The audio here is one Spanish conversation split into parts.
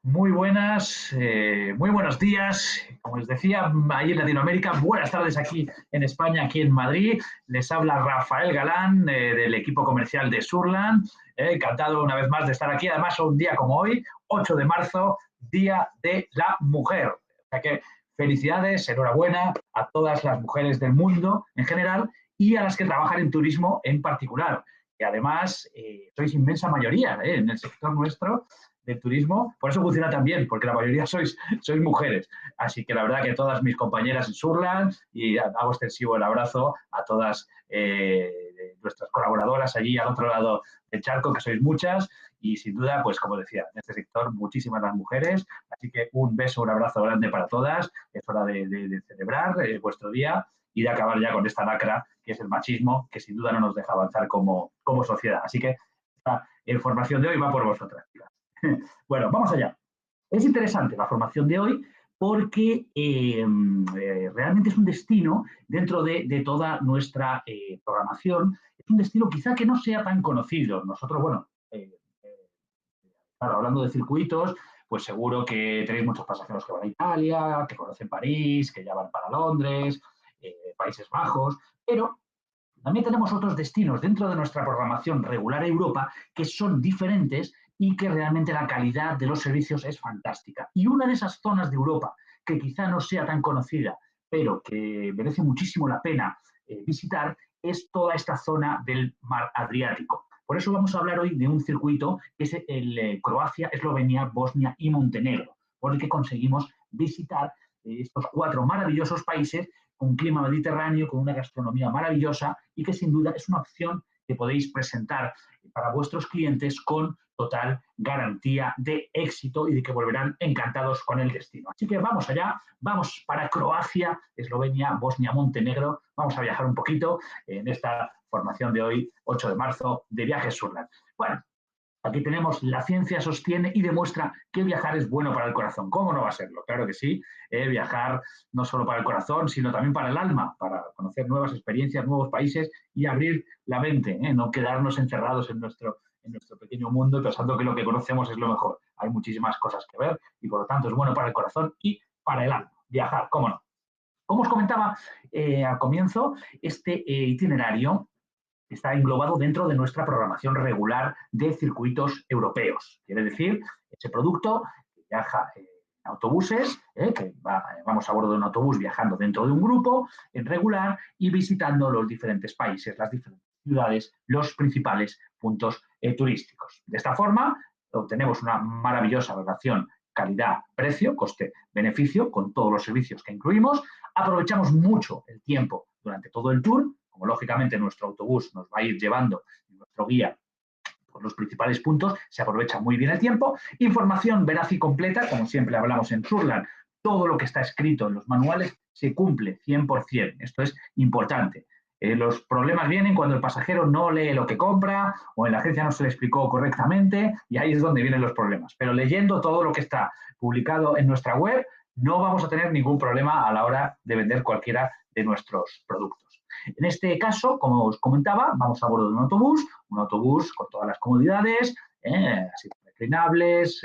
Muy buenos días. Como les decía, ahí en Latinoamérica, buenas tardes aquí en España, aquí en Madrid. Les habla Rafael Galán del equipo comercial de Surland. Encantado una vez más de estar aquí. Además, un día como hoy, 8 de marzo, Día de la Mujer. O sea que felicidades, enhorabuena a todas las mujeres del mundo en general y a las que trabajan en turismo en particular. Que además sois inmensa mayoría en el sector nuestro del turismo, por eso funciona tan bien, porque la mayoría sois mujeres. Así que la verdad que todas mis compañeras en Surland y hago extensivo el abrazo a todas nuestras colaboradoras allí al otro lado del charco, que sois muchas, y sin duda, pues como decía, en este sector muchísimas las mujeres, así que un beso, un abrazo grande para todas, es hora de celebrar vuestro día y de acabar ya con esta lacra que es el machismo, que sin duda no nos deja avanzar como sociedad. Así que esta información de hoy va por vosotras. Bueno, vamos allá. Es interesante la formación de hoy porque realmente es un destino dentro de toda nuestra programación. Es un destino quizá que no sea tan conocido. Nosotros, bueno, claro, hablando de circuitos, pues seguro que tenéis muchos pasajeros que van a Italia, que conocen París, que ya van para Londres, Países Bajos, pero también tenemos otros destinos dentro de nuestra programación regular Europa que son diferentes y que realmente la calidad de los servicios es fantástica. Y una de esas zonas de Europa que quizá no sea tan conocida, pero que merece muchísimo la pena visitar, es toda esta zona del mar Adriático. Por eso vamos a hablar hoy de un circuito que es el Croacia, Eslovenia, Bosnia y Montenegro, por el que conseguimos visitar estos cuatro maravillosos países con un clima mediterráneo, con una gastronomía maravillosa y que sin duda es una opción que podéis presentar para vuestros clientes con total garantía de éxito y de que volverán encantados con el destino. Así que vamos allá, vamos para Croacia, Eslovenia, Bosnia, Montenegro, vamos a viajar un poquito en esta formación de hoy, 8 de marzo, de Viajes Surland. Bueno, aquí tenemos la ciencia sostiene y demuestra que viajar es bueno para el corazón. ¿Cómo no va a serlo? Claro que sí. Viajar no solo para el corazón, sino también para el alma, para conocer nuevas experiencias, nuevos países y abrir la mente, no quedarnos encerrados en nuestro pequeño mundo pensando que lo que conocemos es lo mejor. Hay muchísimas cosas que ver y por lo tanto es bueno para el corazón y para el alma. Viajar, ¿cómo no? Como os comentaba al comienzo, este itinerario está englobado dentro de nuestra programación regular de circuitos europeos. Quiere decir, ese producto que viaja en autobuses, vamos a bordo de un autobús viajando dentro de un grupo en regular y visitando los diferentes países, las diferentes ciudades, los principales puntos turísticos. De esta forma, obtenemos una maravillosa relación calidad-precio, coste-beneficio, con todos los servicios que incluimos. Aprovechamos mucho el tiempo durante todo el tour, como lógicamente nuestro autobús nos va a ir llevando, nuestro guía, por los principales puntos, se aprovecha muy bien el tiempo. Información veraz y completa, como siempre hablamos en Surland, todo lo que está escrito en los manuales se cumple 100%. Esto es importante. Los problemas vienen cuando el pasajero no lee lo que compra o en la agencia no se le explicó correctamente y ahí es donde vienen los problemas. Pero leyendo todo lo que está publicado en nuestra web, no vamos a tener ningún problema a la hora de vender cualquiera de nuestros productos. En este caso, como os comentaba, vamos a bordo de un autobús con todas las comodidades, reclinables,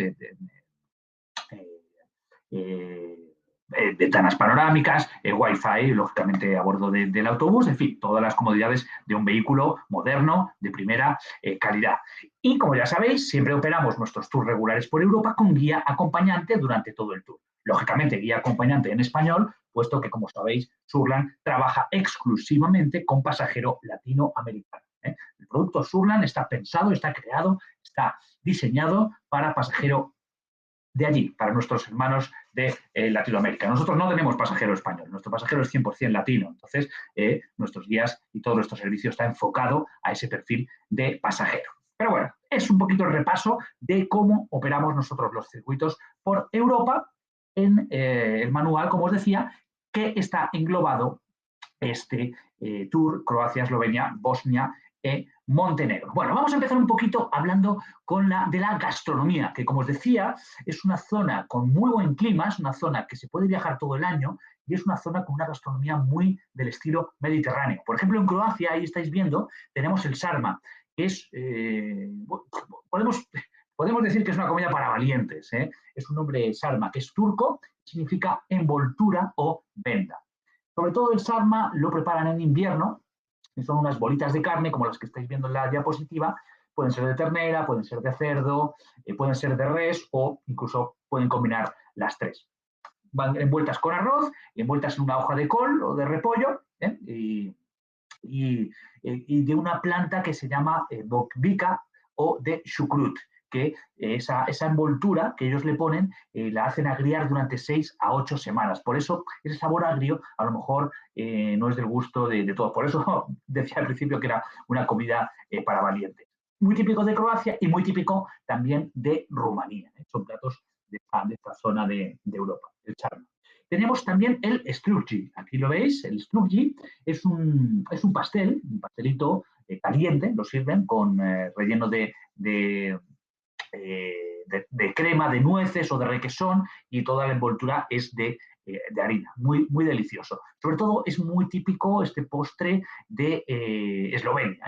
ventanas panorámicas, wifi, lógicamente a bordo del autobús, en fin, todas las comodidades de un vehículo moderno de primera calidad. Y como ya sabéis, siempre operamos nuestros tours regulares por Europa con guía acompañante durante todo el tour. Lógicamente, guía acompañante en español, puesto que, como sabéis, Surland trabaja exclusivamente con pasajero latinoamericano. El producto Surland está pensado, está creado, está diseñado para pasajero de allí, para nuestros hermanos de Latinoamérica. Nosotros no tenemos pasajero español, nuestro pasajero es 100% latino, entonces nuestros guías y todo nuestro servicio está enfocado a ese perfil de pasajero. Pero bueno, es un poquito el repaso de cómo operamos nosotros los circuitos por Europa en el manual, como os decía, que está englobado este tour Croacia, Eslovenia, Bosnia y Montenegro. Bueno, vamos a empezar un poquito hablando de la gastronomía, que como os decía, es una zona con muy buen clima, es una zona que se puede viajar todo el año y es una zona con una gastronomía muy del estilo mediterráneo. Por ejemplo, en Croacia, ahí estáis viendo, tenemos el sarma, que es, podemos podemos decir que es una comida para valientes, ¿eh? Es un nombre sarma, que es turco, significa envoltura o venda. Sobre todo el sarma lo preparan en invierno, y son unas bolitas de carne, como las que estáis viendo en la diapositiva, pueden ser de ternera, pueden ser de cerdo, pueden ser de res o incluso pueden combinar las tres. Van envueltas con arroz, envueltas en una hoja de col o de repollo, ¿eh? Y de una planta que se llama bokvika o de chucrut, que esa envoltura que ellos le ponen la hacen agriar durante 6 a 8 semanas. Por eso ese sabor agrio a lo mejor no es del gusto de todos. Por eso decía al principio que era una comida para valientes. Muy típico de Croacia y muy típico también de Rumanía. Son platos de esta zona de Europa, el charma. Tenemos también el struggi. Aquí lo veis, el struggi es un pastelito caliente, lo sirven con relleno de crema, de nueces o de requesón y toda la envoltura es de harina. Muy, muy delicioso. Sobre todo es muy típico este postre de Eslovenia,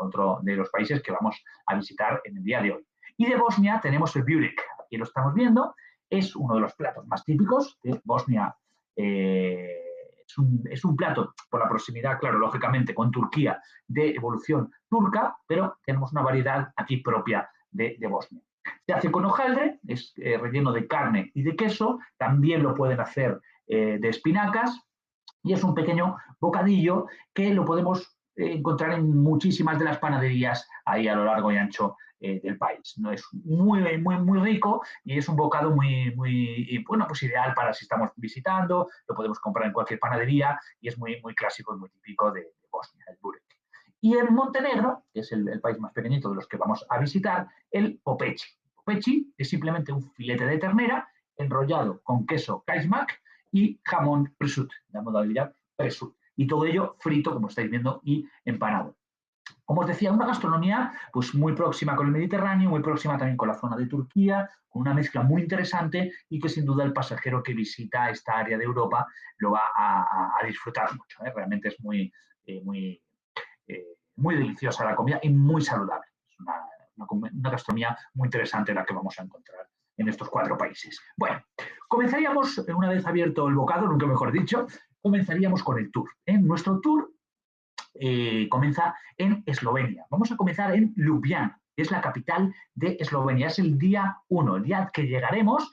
otro de los países que vamos a visitar en el día de hoy. Y de Bosnia tenemos el börek. Aquí lo estamos viendo. Es uno de los platos más típicos de Bosnia. Es un plato, por la proximidad, claro, lógicamente, con Turquía, de evolución turca, pero tenemos una variedad aquí propia de Bosnia. Se hace con hojaldre, es relleno de carne y de queso, también lo pueden hacer de espinacas, y es un pequeño bocadillo que lo podemos encontrar en muchísimas de las panaderías ahí a lo largo y ancho del país. ¿No? Es muy, muy, muy rico y es un bocado muy, muy, bueno, pues ideal para si estamos visitando, lo podemos comprar en cualquier panadería y es muy, muy clásico y muy típico de Bosnia, el börek. Y en Montenegro, que es el país más pequeñito de los que vamos a visitar, el popeci. Popeci es simplemente un filete de ternera enrollado con queso kajmak y jamón presut, la modalidad presut. Y todo ello frito, como estáis viendo, y empanado. Como os decía, una gastronomía pues, muy próxima con el Mediterráneo, muy próxima también con la zona de Turquía, con una mezcla muy interesante y que sin duda el pasajero que visita esta área de Europa lo va a disfrutar mucho. Realmente es muy, muy deliciosa la comida y muy saludable. Es una gastronomía muy interesante la que vamos a encontrar en estos 4 países. Bueno, comenzaríamos, una vez abierto el bocado, nunca mejor dicho, comenzaríamos con el tour. Nuestro tour comienza en Eslovenia. Vamos a comenzar en Ljubljana, que es la capital de Eslovenia. Es el día 1, el día que llegaremos,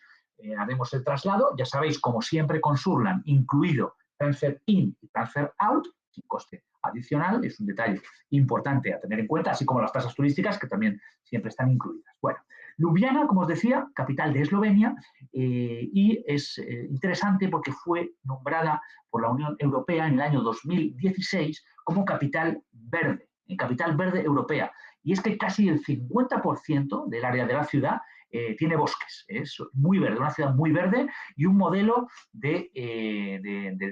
haremos el traslado, ya sabéis, como siempre con Surland, incluido transfer in y transfer out, sin coste adicional, es un detalle importante a tener en cuenta, así como las tasas turísticas que también siempre están incluidas. Bueno, Ljubljana, como os decía, capital de Eslovenia, y es interesante porque fue nombrada por la Unión Europea en el año 2016 como capital verde europea. Y es que casi el 50% del área de la ciudad tiene bosques. Es muy verde, una ciudad muy verde y un modelo de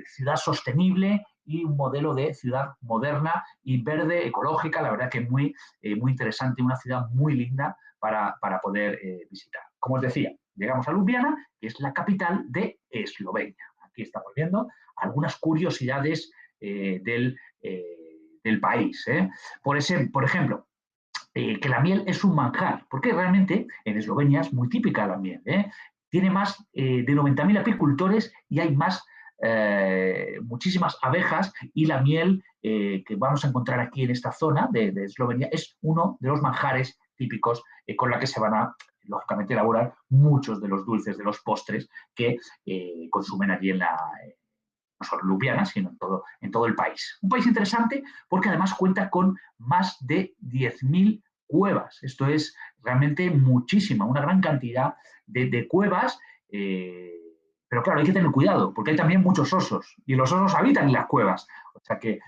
ciudad sostenible y un modelo de ciudad moderna y verde, ecológica, la verdad que muy, muy interesante, una ciudad muy linda para poder visitar. Como os decía, llegamos a Ljubljana, que es la capital de Eslovenia. Aquí estamos viendo algunas curiosidades del país. Por ejemplo, que la miel es un manjar, porque realmente en Eslovenia es muy típica la miel. Tiene más de 90.000 apicultores y hay muchísimas abejas y la miel que vamos a encontrar aquí en esta zona de Eslovenia es uno de los manjares típicos con la que se van a, lógicamente, elaborar muchos de los dulces, de los postres que consumen allí no solo en Ljubljana, sino en todo el país. Un país interesante porque además cuenta con más de 10.000 cuevas. Esto es realmente muchísima, una gran cantidad de cuevas, pero claro, hay que tener cuidado porque hay también muchos osos y los osos habitan en las cuevas. O sea que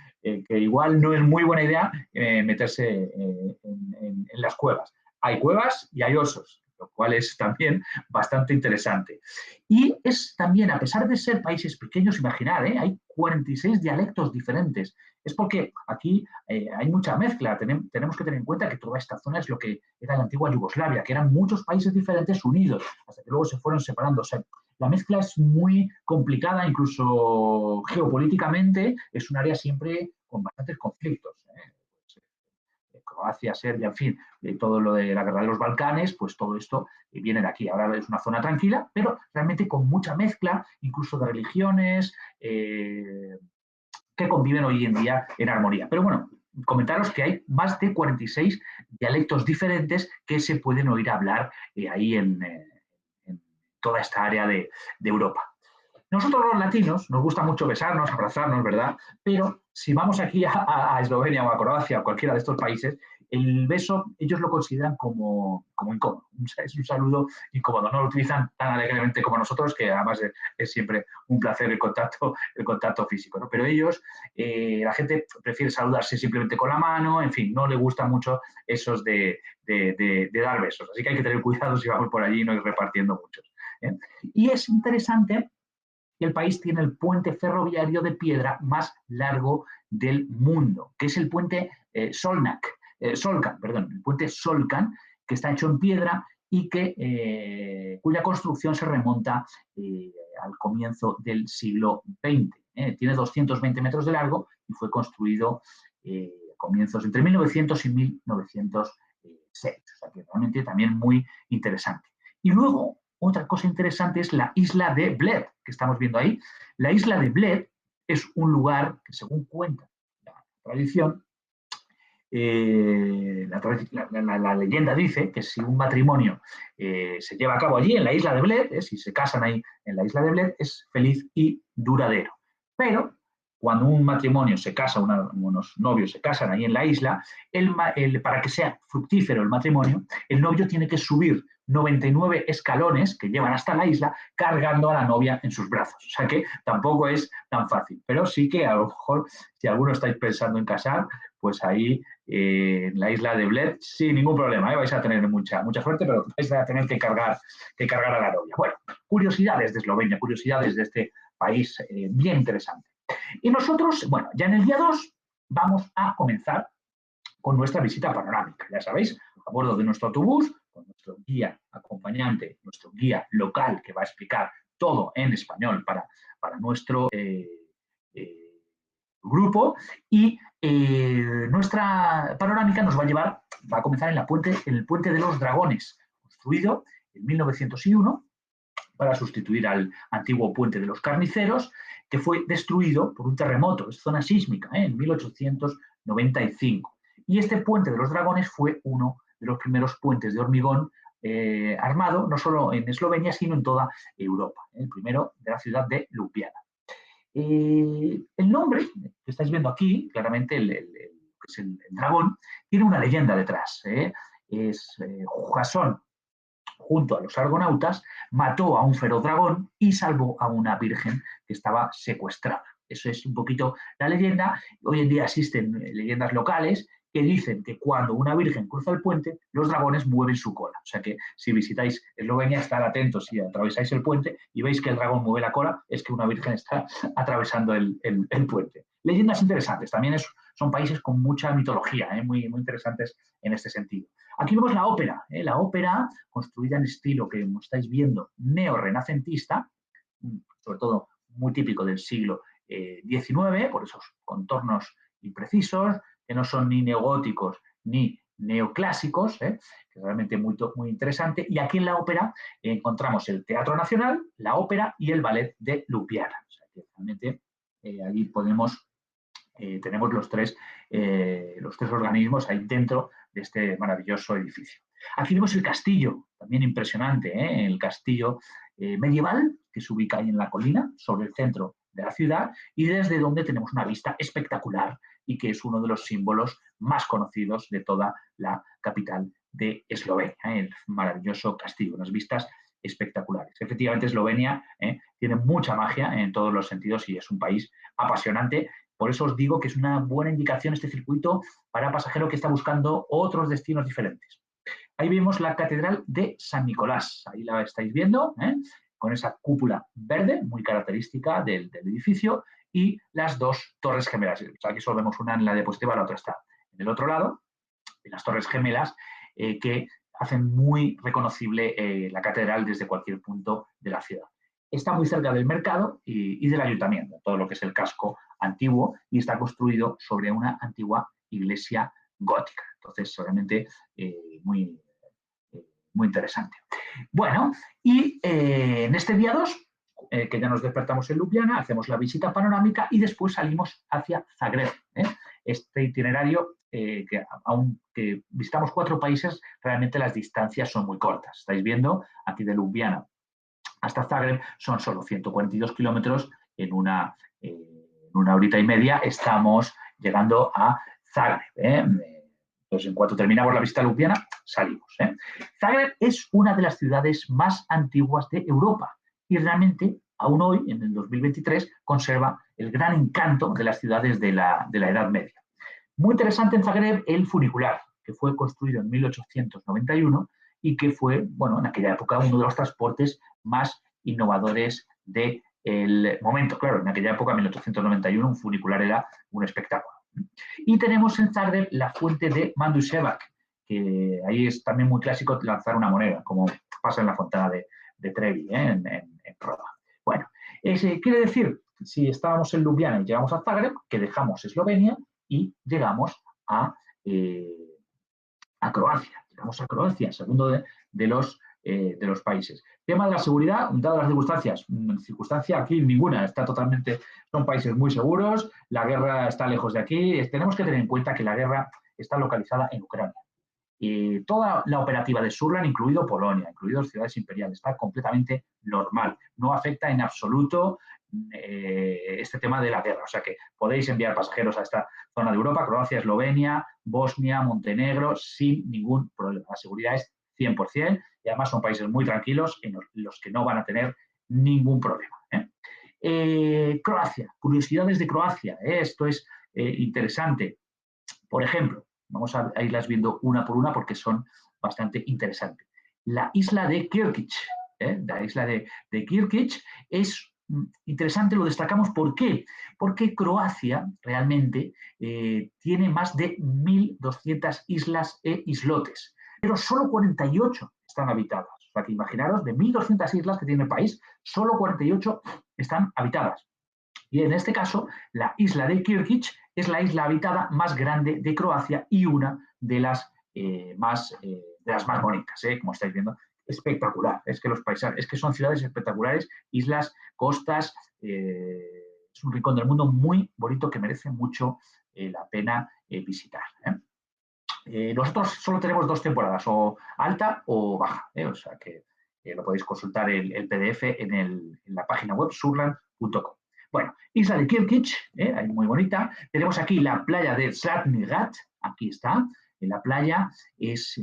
igual no es muy buena idea meterse en las cuevas. Hay cuevas y hay osos, lo cual es también bastante interesante. Y es también, a pesar de ser países pequeños, imaginar, hay 46 dialectos diferentes. Es porque aquí hay mucha mezcla. Tenemos que tener en cuenta que toda esta zona es lo que era la antigua Yugoslavia, que eran muchos países diferentes unidos, hasta que luego se fueron separando. O sea, la mezcla es muy complicada, incluso geopolíticamente, es un área siempre con bastantes conflictos. Croacia, Serbia, en fin, todo lo de la guerra de los Balcanes, pues todo esto viene de aquí. Ahora es una zona tranquila, pero realmente con mucha mezcla, incluso de religiones, que conviven hoy en día en armonía. Pero bueno, comentaros que hay más de 46 dialectos diferentes que se pueden oír hablar ahí en toda esta área de Europa. Nosotros los latinos nos gusta mucho besarnos, abrazarnos, ¿verdad? Pero si vamos aquí a Eslovenia o a Croacia o cualquiera de estos países, el beso ellos lo consideran como incómodo. Es un saludo incómodo. No lo utilizan tan alegremente como nosotros, que además es siempre un placer el contacto físico, ¿no? Pero ellos, la gente prefiere saludarse simplemente con la mano, en fin, no le gusta mucho esos de dar besos. Así que hay que tener cuidado si vamos por allí y no ir repartiendo muchos. ¿Eh? Y es interesante que el país tiene el puente ferroviario de piedra más largo del mundo, que es el puente Solcan, el puente Solcan, que está hecho en piedra y cuya construcción se remonta al comienzo del siglo XX. Tiene 220 metros de largo y fue construido comienzos entre 1900 y 1906. O sea que realmente también muy interesante. Y luego, otra cosa interesante es la isla de Bled, que estamos viendo ahí. La isla de Bled es un lugar que, según cuenta la tradición, la leyenda dice que si un matrimonio se lleva a cabo allí en la isla de Bled, si se casan ahí en la isla de Bled, es feliz y duradero. Pero cuando un matrimonio se casa, unos novios se casan ahí en la isla, para que sea fructífero el matrimonio, el novio tiene que subir 99 escalones que llevan hasta la isla cargando a la novia en sus brazos. O sea que tampoco es tan fácil. Pero sí que a lo mejor, si alguno estáis pensando en casar, pues ahí en la isla de Bled, sin ningún problema, vais a tener mucha suerte, pero vais a tener que cargar a la novia. Bueno, curiosidades de Eslovenia, curiosidades de este país bien interesante. Y nosotros, bueno, ya en el día 2 vamos a comenzar con nuestra visita panorámica. Ya sabéis, a bordo de nuestro autobús, con nuestro guía acompañante, nuestro guía local que va a explicar todo en español para nuestro grupo, y nuestra panorámica nos va a comenzar en el Puente de los Dragones, construido en 1901 para sustituir al antiguo Puente de los Carniceros, que fue destruido por un terremoto, es zona sísmica, en 1895. Y este Puente de los Dragones fue uno de los primeros puentes de hormigón armado, no solo en Eslovenia, sino en toda Europa, el primero de la ciudad de Ljubljana. El nombre que estáis viendo aquí, claramente que es el dragón, tiene una leyenda detrás. Jasón, junto a los argonautas, mató a un feroz dragón y salvó a una virgen que estaba secuestrada. Eso es un poquito la leyenda. Hoy en día existen leyendas locales que dicen que cuando una virgen cruza el puente, los dragones mueven su cola. O sea que si visitáis Eslovenia, estad atentos si atravesáis el puente y veis que el dragón mueve la cola, es que una virgen está atravesando el puente. Leyendas interesantes. También son países con mucha mitología, muy, muy interesantes en este sentido. Aquí vemos la ópera construida en estilo que, como estáis viendo, neorrenacentista, sobre todo muy típico del siglo XIX, por esos contornos imprecisos, que no son ni neogóticos ni neoclásicos, que es realmente muy, muy interesante. Y aquí en la ópera encontramos el Teatro Nacional, la ópera y el ballet de Ljubljana. O sea que realmente allí tenemos los tres organismos ahí dentro de este maravilloso edificio. Aquí vemos el castillo, también impresionante, el castillo medieval que se ubica ahí en la colina, sobre el centro de la ciudad, y desde donde tenemos una vista espectacular y que es uno de los símbolos más conocidos de toda la capital de Eslovenia, el maravilloso castillo, unas vistas espectaculares. Efectivamente, Eslovenia tiene mucha magia en todos los sentidos y es un país apasionante. Por eso os digo que es una buena indicación este circuito para pasajero que está buscando otros destinos diferentes. Ahí vemos la Catedral de San Nicolás. Ahí la estáis viendo, con esa cúpula verde, muy característica del edificio, y las dos torres gemelas. Aquí solo vemos una en la diapositiva, la otra está en el otro lado, en las torres gemelas, que hacen muy reconocible la catedral desde cualquier punto de la ciudad. Está muy cerca del mercado y del ayuntamiento, todo lo que es el casco antiguo, y está construido sobre una antigua iglesia gótica. Entonces, realmente muy, muy interesante. Bueno, y en este día 2, que ya nos despertamos en Ljubljana, hacemos la visita panorámica y después salimos hacia Zagreb. Este itinerario, que aunque visitamos 4 países, realmente las distancias son muy cortas. Estáis viendo aquí de Ljubljana hasta Zagreb son solo 142 kilómetros. En una horita y media estamos llegando a Zagreb. Entonces, en cuanto terminamos la visita a Ljubljana, salimos. Zagreb es una de las ciudades más antiguas de Europa y realmente, aún hoy, en el 2023, conserva el gran encanto de las ciudades de la Edad Media. Muy interesante en Zagreb el funicular, que fue construido en 1891 y que fue, bueno, en aquella época uno de los transportes más innovadores del momento. Claro, en aquella época, en 1891, un funicular era un espectáculo. Y tenemos en Zagreb la fuente de Manduševac, que ahí es también muy clásico lanzar una moneda, como pasa en la fontana de Trevi, en Roma. Bueno, quiere decir, si estábamos en Ljubljana y llegamos a Zagreb, que dejamos Eslovenia y llegamos a Croacia. Llegamos a Croacia, segundo de los países. Tema de la seguridad, dadas las circunstancia aquí ninguna, son países muy seguros, la guerra está lejos de aquí. Tenemos que tener en cuenta que la guerra está localizada en Ucrania. Y toda la operativa de Surland, incluido Polonia, incluido ciudades imperiales, está completamente normal. No afecta en absoluto este tema de la guerra. O sea que podéis enviar pasajeros a esta zona de Europa, Croacia, Eslovenia, Bosnia, Montenegro, sin ningún problema. La seguridad es 100% y además son países muy tranquilos en los que no van a tener ningún problema. Croacia, curiosidades de Croacia. Esto es interesante. Por ejemplo, vamos a irlas viendo una por una porque son bastante interesantes. La isla de Kirkić. La isla de Kirkić es interesante, lo destacamos. ¿Por qué? Porque Croacia realmente tiene más de 1.200 islas e islotes, pero solo 48 están habitadas. O sea que imaginaros, de 1.200 islas que tiene el país, solo 48 están habitadas. Y en este caso, la isla de Kirkić es la isla habitada más grande de Croacia y una de las más bonitas, como estáis viendo. Espectacular. Es que los paisajes, es que son ciudades espectaculares, islas, costas. Es un rincón del mundo muy bonito que merece mucho la pena visitar. Nosotros solo tenemos 2 temporadas, o alta o baja. O sea que lo podéis consultar el PDF en la página web surland.com. Bueno, isla de Kirkić, muy bonita. Tenemos aquí la playa de Zlatni Rat, aquí está. La playa es,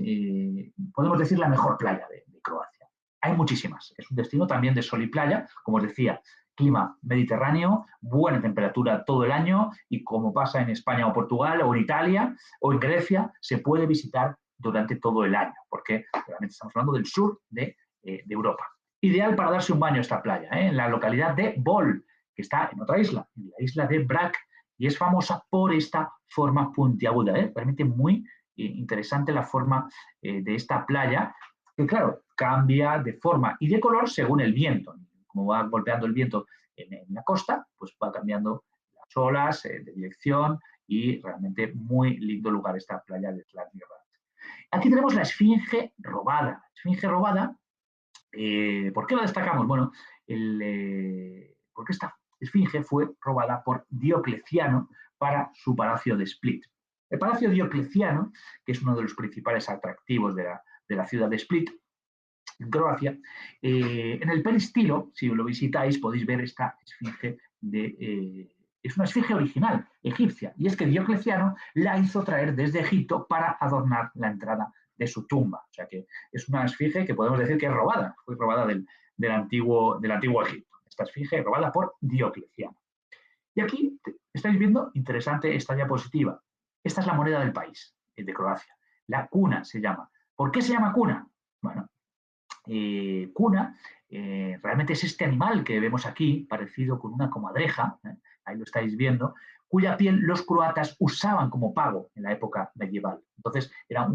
podemos decir, la mejor playa de Croacia. Hay muchísimas. Es un destino también de sol y playa, como os decía, clima mediterráneo, buena temperatura todo el año y como pasa en España o Portugal o en Italia o en Grecia, se puede visitar durante todo el año, porque realmente estamos hablando del sur de Europa. Ideal para darse un baño esta playa, en la localidad de Bol, que está en otra isla, en la isla de Brač, y es famosa por esta forma puntiaguda. Realmente muy interesante la forma de esta playa, que claro, cambia de forma y de color según el viento. Como va golpeando el viento en la costa, pues va cambiando las olas de dirección y realmente muy lindo lugar esta playa de Zlatni Rat. Aquí tenemos la Esfinge robada. La Esfinge robada, ¿por qué la destacamos? Bueno, porque esta Esfinge fue robada por Diocleciano para su palacio de Split. El Palacio Diocleciano, que es uno de los principales atractivos de la ciudad de Split, en Croacia, en el peristilo, si lo visitáis, podéis ver esta esfinge es una esfinge original, egipcia, y es que Diocleciano la hizo traer desde Egipto para adornar la entrada de su tumba. O sea que es una esfinge que podemos decir que es robada, fue robada del antiguo Egipto. Esta esfinge robada por Diocleciano. Y aquí estáis viendo, interesante esta diapositiva. Esta es la moneda del país, de Croacia. La kuna se llama. ¿Por qué se llama kuna? Bueno, kuna realmente es este animal que vemos aquí, parecido con una comadreja, ahí lo estáis viendo, cuya piel los croatas usaban como pago en la época medieval. Entonces, era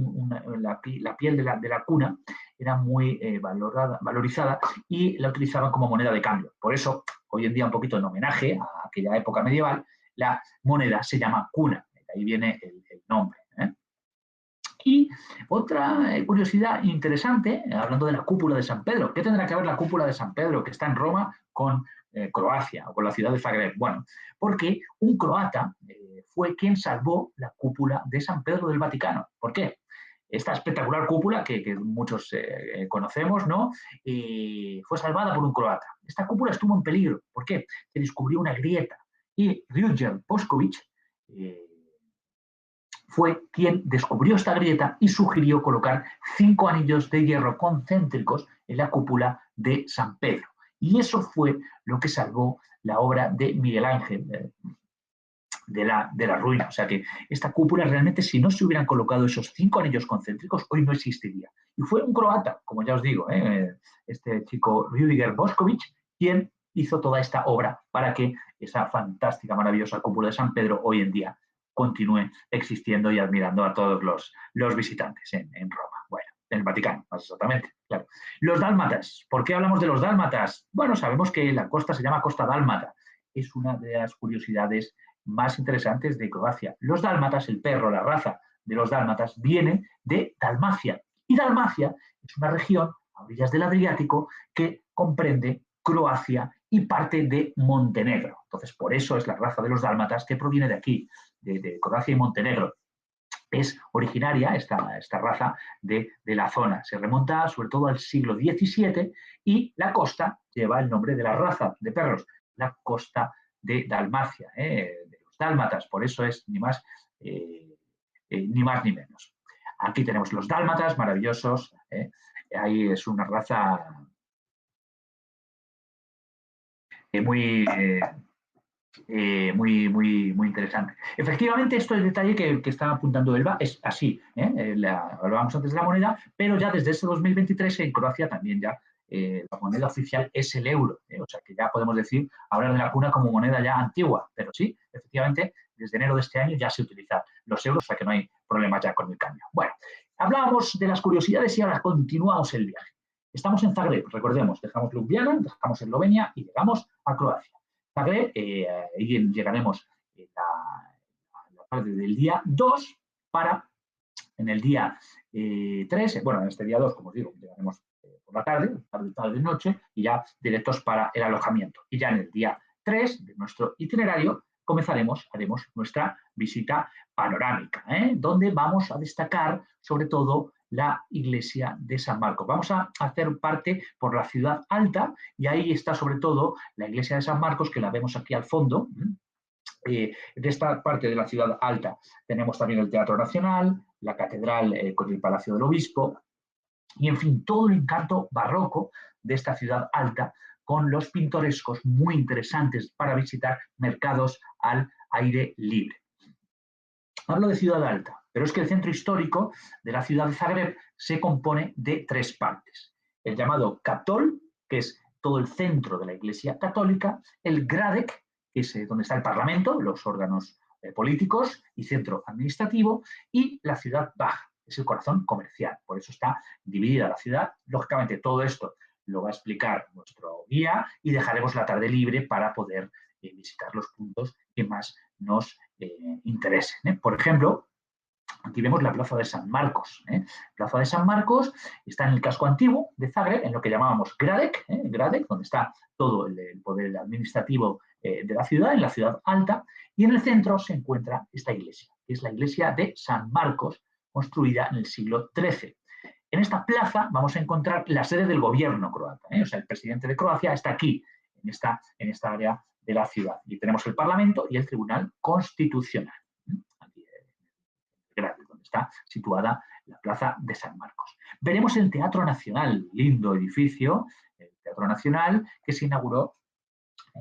la piel de la kuna era muy valorizada y la utilizaban como moneda de cambio. Por eso, hoy en día, un poquito en homenaje a aquella época medieval, la moneda se llama kuna. De ahí viene el nombre. Y otra curiosidad interesante, hablando de la cúpula de San Pedro. ¿Qué tendrá que ver la cúpula de San Pedro, que está en Roma, con Croacia o con la ciudad de Zagreb? Bueno, porque un croata fue quien salvó la cúpula de San Pedro del Vaticano. ¿Por qué? Esta espectacular cúpula que muchos conocemos, ¿no? Fue salvada por un croata. Esta cúpula estuvo en peligro. ¿Por qué? Se descubrió una grieta y Ruđer Bošković fue quien descubrió esta grieta y sugirió colocar 5 anillos de hierro concéntricos en la cúpula de San Pedro. Y eso fue lo que salvó la obra de Miguel Ángel de la ruina. O sea que esta cúpula realmente, si no se hubieran colocado esos 5 anillos concéntricos, hoy no existiría. Y fue un croata, como ya os digo, este chico Ruđer Bošković, quien hizo toda esta obra para que esa fantástica, maravillosa cúpula de San Pedro hoy en día continúe existiendo y admirando a todos los visitantes en Roma. Bueno, en el Vaticano, más exactamente. Claro. Los dálmatas. ¿Por qué hablamos de los dálmatas? Bueno, sabemos que la costa se llama Costa Dálmata. Es una de las curiosidades más interesantes de Croacia. Los dálmatas, el perro, la raza de los dálmatas, viene de Dalmacia. Y Dalmacia es una región a orillas del Adriático que comprende Croacia y parte de Montenegro. Entonces, por eso es la raza de los dálmatas que proviene de aquí, de Croacia y Montenegro. Es originaria esta raza de la zona. Se remonta sobre todo al siglo XVII y la costa lleva el nombre de la raza de perros, la costa de Dalmacia, de los dálmatas. Por eso es ni más ni menos. Aquí tenemos los dálmatas, maravillosos. Ahí es una raza muy interesante. Efectivamente, esto es el detalle que está apuntando Elba, es así. Hablábamos antes de la moneda, pero ya desde este 2023 en Croacia también ya la moneda oficial es el euro. O sea que ya podemos decir, hablar de la cuna como moneda ya antigua, pero sí, efectivamente, desde enero de este año ya se utilizan los euros, o sea que no hay problema ya con el cambio. Bueno, hablábamos de las curiosidades y ahora continuamos el viaje. Estamos en Zagreb, recordemos, dejamos Ljubljana, dejamos Eslovenia y llegamos a Croacia. Zagreb, y llegaremos en la tarde del día 2 para en el día 3, bueno, en este día 2, como os digo, llegaremos por la tarde, noche, y ya directos para el alojamiento. Y ya en el día 3 de nuestro itinerario haremos nuestra visita panorámica, donde vamos a destacar sobre todo la iglesia de San Marcos. Vamos a hacer parte por la ciudad alta y ahí está sobre todo la iglesia de San Marcos, que la vemos aquí al fondo. De esta parte de la ciudad alta tenemos también el Teatro Nacional, la catedral con el Palacio del Obispo y, en fin, todo el encanto barroco de esta ciudad alta con los pintorescos muy interesantes para visitar mercados al aire libre. Hablo de ciudad alta, pero es que el centro histórico de la ciudad de Zagreb se compone de 3 partes. El llamado Kaptol, que es todo el centro de la Iglesia Católica, el Gradec, que es donde está el Parlamento, los órganos políticos y centro administrativo, y la ciudad baja, que es el corazón comercial. Por eso está dividida la ciudad. Lógicamente, todo esto lo va a explicar nuestro guía y dejaremos la tarde libre para poder visitar los puntos que más nos interesen. Por ejemplo, aquí vemos la Plaza de San Marcos. Plaza de San Marcos está en el casco antiguo de Zagreb, en lo que llamábamos Gradec, Gradec, donde está todo el poder administrativo de la ciudad, en la ciudad alta, y en el centro se encuentra esta iglesia, que es la iglesia de San Marcos, construida en el siglo XIII. En esta plaza vamos a encontrar la sede del gobierno croata, o sea, el presidente de Croacia está aquí, en esta área de la ciudad. Y tenemos el Parlamento y el Tribunal Constitucional. Aquí donde está situada la Plaza de San Marcos. Veremos el Teatro Nacional, lindo edificio, el Teatro Nacional, que se inauguró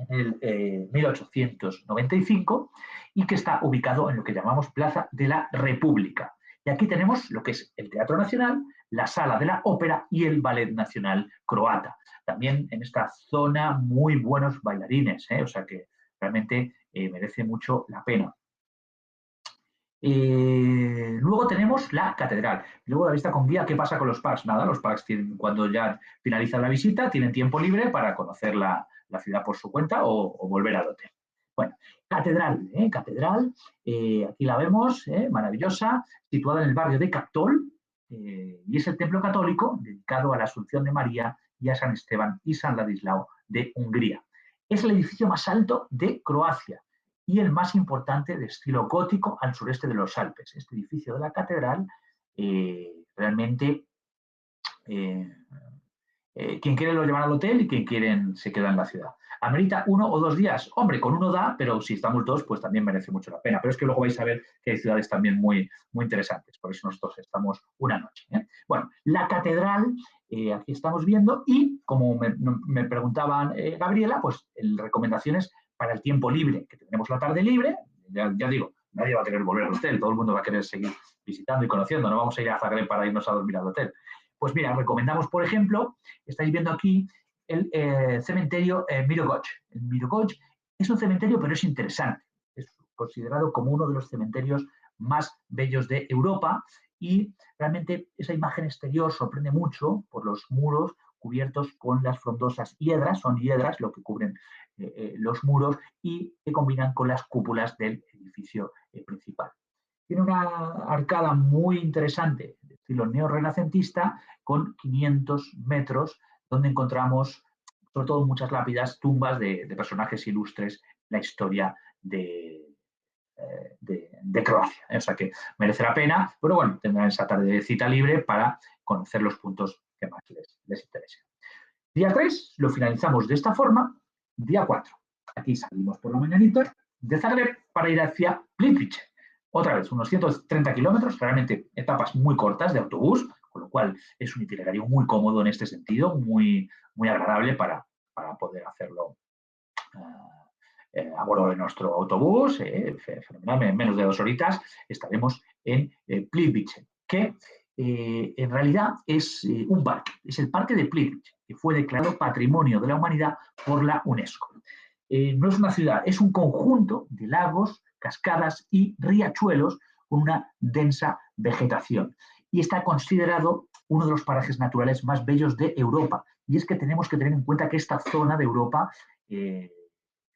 en el 1895 y que está ubicado en lo que llamamos Plaza de la República. Y aquí tenemos lo que es el Teatro Nacional, la Sala de la Ópera y el Ballet Nacional Croata. También en esta zona muy buenos bailarines, o sea que realmente merece mucho la pena. Luego tenemos la catedral. Luego la vista con guía, ¿qué pasa con los pubs? Nada, los pubs cuando ya finalizan la visita tienen tiempo libre para conocer la ciudad por su cuenta o volver al hotel. Bueno, catedral, catedral, aquí la vemos, maravillosa, situada en el barrio de Captol, y es el templo católico dedicado a la Asunción de María y a San Esteban y San Ladislao de Hungría. Es el edificio más alto de Croacia y el más importante de estilo gótico al sureste de los Alpes. Este edificio de la catedral realmente quien quiere lo llevan al hotel y quien quieren se queda en la ciudad. ¿Amerita 1 o 2 días? Hombre, con uno da, pero si estamos dos, pues también merece mucho la pena. Pero es que luego vais a ver que hay ciudades también muy, muy interesantes. Por eso nosotros estamos una noche. Bueno, la catedral, aquí estamos viendo, y como me preguntaban Gabriela, pues recomendaciones para el tiempo libre, que tenemos la tarde libre. Ya digo, nadie va a querer volver al hotel, todo el mundo va a querer seguir visitando y conociendo. No vamos a ir a Zagreb para irnos a dormir al hotel. Pues mira, recomendamos, por ejemplo, estáis viendo aquí el cementerio Mirogoj. El Mirogoj es un cementerio, pero es interesante. Es considerado como uno de los cementerios más bellos de Europa y realmente esa imagen exterior sorprende mucho por los muros cubiertos con las frondosas hiedras, son hiedras lo que cubren los muros y que combinan con las cúpulas del edificio principal. Tiene una arcada muy interesante, de estilo neorrenacentista, con 500 metros, donde encontramos, sobre todo, muchas lápidas, tumbas de personajes ilustres en la historia de Croacia. O sea que merece la pena, pero bueno, tendrán esa tardecita libre para conocer los puntos que más les interesen. Día 3 lo finalizamos de esta forma. Día 4. Aquí salimos por la mañanita de Zagreb para ir hacia Plitvice. Otra vez, unos 130 kilómetros, realmente etapas muy cortas de autobús, con lo cual es un itinerario muy cómodo en este sentido, muy, muy agradable para poder hacerlo a bordo de nuestro autobús. Fenomenal, en menos de 2 horitas estaremos en Plitvice, que en realidad es un parque, es el parque de Plitvice, que fue declarado Patrimonio de la Humanidad por la UNESCO. No es una ciudad, es un conjunto de lagos, cascadas y riachuelos con una densa vegetación. Y está considerado uno de los parajes naturales más bellos de Europa. Y es que tenemos que tener en cuenta que esta zona de Europa tiene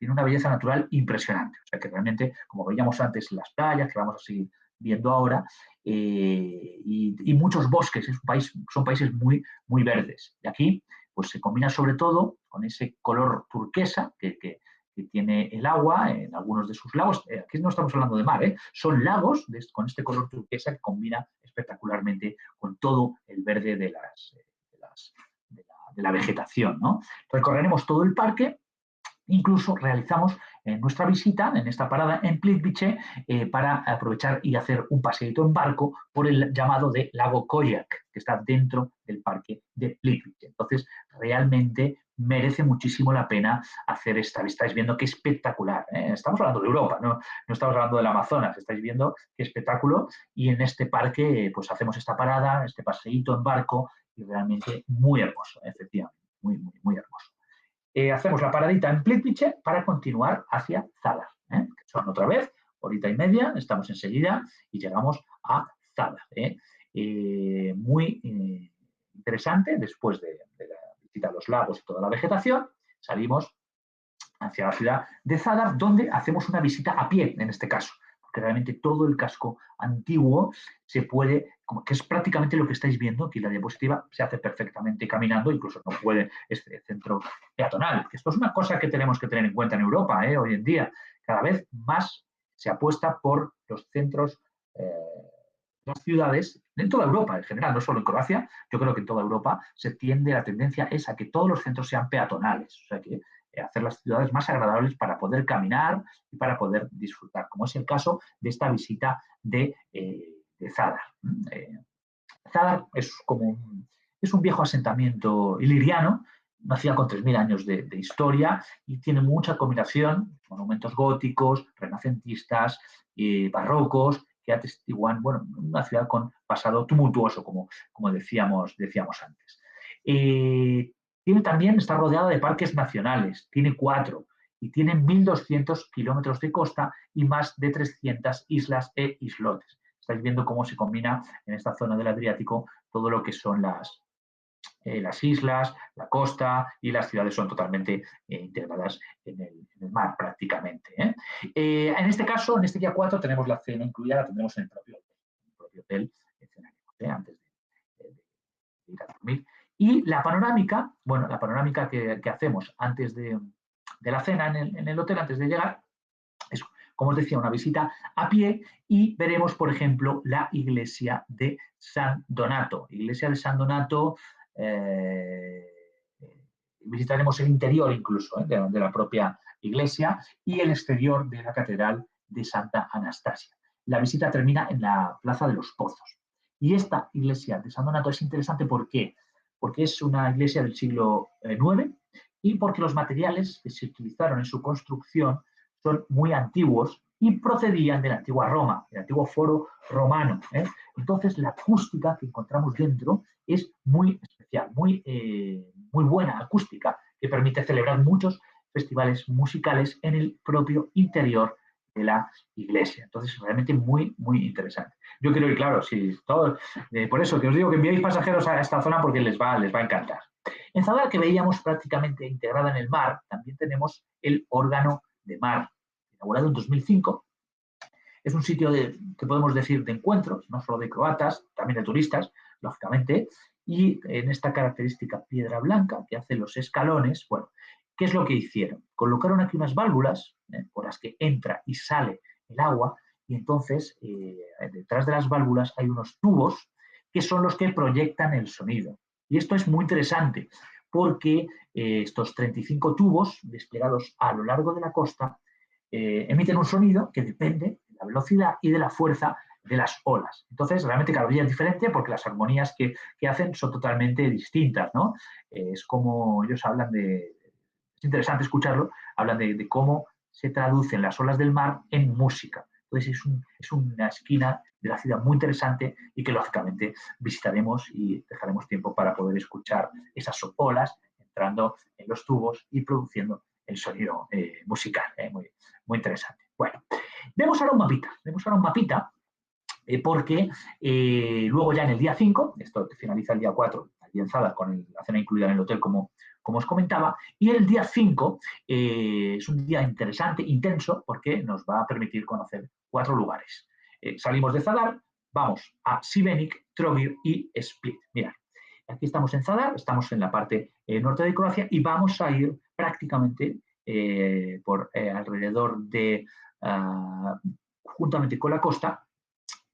una belleza natural impresionante. O sea que realmente, como veíamos antes, las playas, que vamos a seguir viendo ahora, y muchos bosques, son países muy, muy verdes. Y aquí pues se combina sobre todo con ese color turquesa que tiene el agua en algunos de sus lagos. Aquí no estamos hablando de mar, son lagos con este color turquesa que combina espectacularmente con todo el verde de la vegetación, ¿no? Recorreremos todo el parque. Incluso realizamos nuestra visita en esta parada en Plitvice para aprovechar y hacer un paseíto en barco por el llamado de lago Kojak, que está dentro del parque de Plitvice. Entonces, realmente merece muchísimo la pena hacer esta vista. Estáis viendo qué espectacular. Estamos hablando de Europa, no estamos hablando del Amazonas. Estáis viendo qué espectáculo. Y en este parque, pues hacemos esta parada, este paseíto en barco, y realmente muy hermoso, efectivamente, muy, muy, muy hermoso. Hacemos la paradita en Plitvice para continuar hacia Zadar, que son otra vez horita y media, estamos enseguida y llegamos a Zadar. Muy interesante, después de la visita a los lagos y toda la vegetación, salimos hacia la ciudad de Zadar, donde hacemos una visita a pie, en este caso, porque realmente todo el casco antiguo se puede, como que es prácticamente lo que estáis viendo, aquí la diapositiva se hace perfectamente caminando, incluso no puede este centro peatonal. Esto es una cosa que tenemos que tener en cuenta en Europa hoy en día. Cada vez más se apuesta por los centros, las ciudades, en toda Europa en general, no solo en Croacia, yo creo que en toda Europa la tendencia es a que todos los centros sean peatonales, o sea que hacer las ciudades más agradables para poder caminar y para poder disfrutar, como es el caso de esta visita de Zadar. Zadar es un viejo asentamiento iliriano, una ciudad con 3.000 años de historia y tiene mucha combinación, monumentos góticos, renacentistas, barrocos, que atestiguan, bueno, una ciudad con pasado tumultuoso, como decíamos antes. Está rodeada de parques nacionales, tiene 4 y tiene 1.200 kilómetros de costa y más de 300 islas e islotes. Estáis viendo cómo se combina en esta zona del Adriático todo lo que son las islas, la costa y las ciudades son totalmente integradas en el mar prácticamente. En este caso, en este día 4, tenemos la cena incluida, la tendremos en el propio hotel antes de ir a dormir. Y la panorámica, bueno, la panorámica que hacemos antes de la cena en el hotel, antes de llegar, es, como os decía, una visita a pie y veremos, por ejemplo, la iglesia de San Donato. Iglesia de San Donato, visitaremos el interior incluso de la propia iglesia y el exterior de la catedral de Santa Anastasia. La visita termina en la Plaza de los Pozos. Y esta iglesia de San Donato es interesante, ¿por qué? Porque es una iglesia del siglo IX y porque los materiales que se utilizaron en su construcción son muy antiguos y procedían de la antigua Roma, del antiguo foro romano. Entonces, la acústica que encontramos dentro es muy especial, muy buena acústica, que permite celebrar muchos festivales musicales en el propio interior de la iglesia. Entonces, realmente muy interesante. Yo creo que, claro, si todos, por eso que os digo que enviéis pasajeros a esta zona porque les va a encantar. En Zadar, que veíamos prácticamente integrada en el mar, también tenemos el órgano de mar, inaugurado en 2005. Es un sitio que podemos decir de encuentros, no solo de croatas, también de turistas, lógicamente, y en esta característica piedra blanca que hace los escalones, bueno, ¿qué es lo que hicieron? Colocaron aquí unas válvulas por las que entra y sale el agua y entonces detrás de las válvulas hay unos tubos que son los que proyectan el sonido. Y esto es muy interesante porque estos 35 tubos desplegados a lo largo de la costa emiten un sonido que depende de la velocidad y de la fuerza de las olas. Entonces, realmente cada día es diferente porque las armonías que hacen son totalmente distintas, ¿no? Es como ellos hablan es interesante escucharlo, hablan de cómo se traducen las olas del mar en música. Entonces, es una esquina de la ciudad muy interesante y que, lógicamente, visitaremos y dejaremos tiempo para poder escuchar esas olas entrando en los tubos y produciendo el sonido musical. Muy interesante. Bueno, vemos ahora un mapita porque luego ya en el día 5, esto finaliza el día 4, allí en Zadar, con la cena incluida en el hotel, como os comentaba, y el día 5 es un día interesante, intenso, porque nos va a permitir conocer 4 lugares. Salimos de Zadar, vamos a Šibenik, Trogir y Split. Mirad, aquí estamos en Zadar, estamos en la parte norte de Croacia y vamos a ir prácticamente por alrededor de, juntamente con la costa,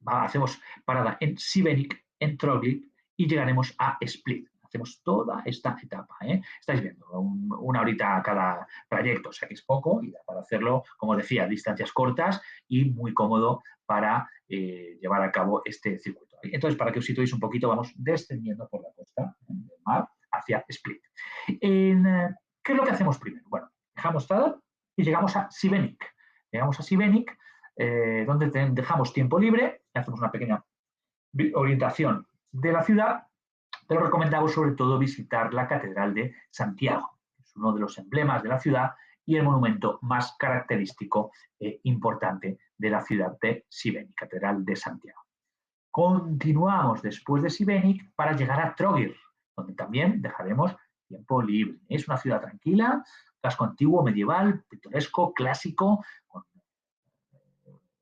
hacemos parada en Šibenik, en Trogir y llegaremos a Split. Hacemos toda esta etapa. Estáis viendo, una horita a cada trayecto, o sea que es poco y para hacerlo, como decía, distancias cortas y muy cómodo para llevar a cabo este circuito. Entonces, para que os situéis un poquito, vamos descendiendo por la costa del mar hacia Split. ¿Qué es lo que hacemos primero? Bueno, dejamos Zadar y llegamos a Šibenik. Llegamos a Šibenik, donde dejamos tiempo libre, hacemos una pequeña orientación de la ciudad, pero recomendamos sobre todo visitar la Catedral de Santiago, que es uno de los emblemas de la ciudad y el monumento más característico e importante de la ciudad de Šibenik, Catedral de Santiago. Continuamos después de Šibenik para llegar a Trogir, donde también dejaremos tiempo libre. Es una ciudad tranquila, casco antiguo, medieval, pintoresco, clásico, con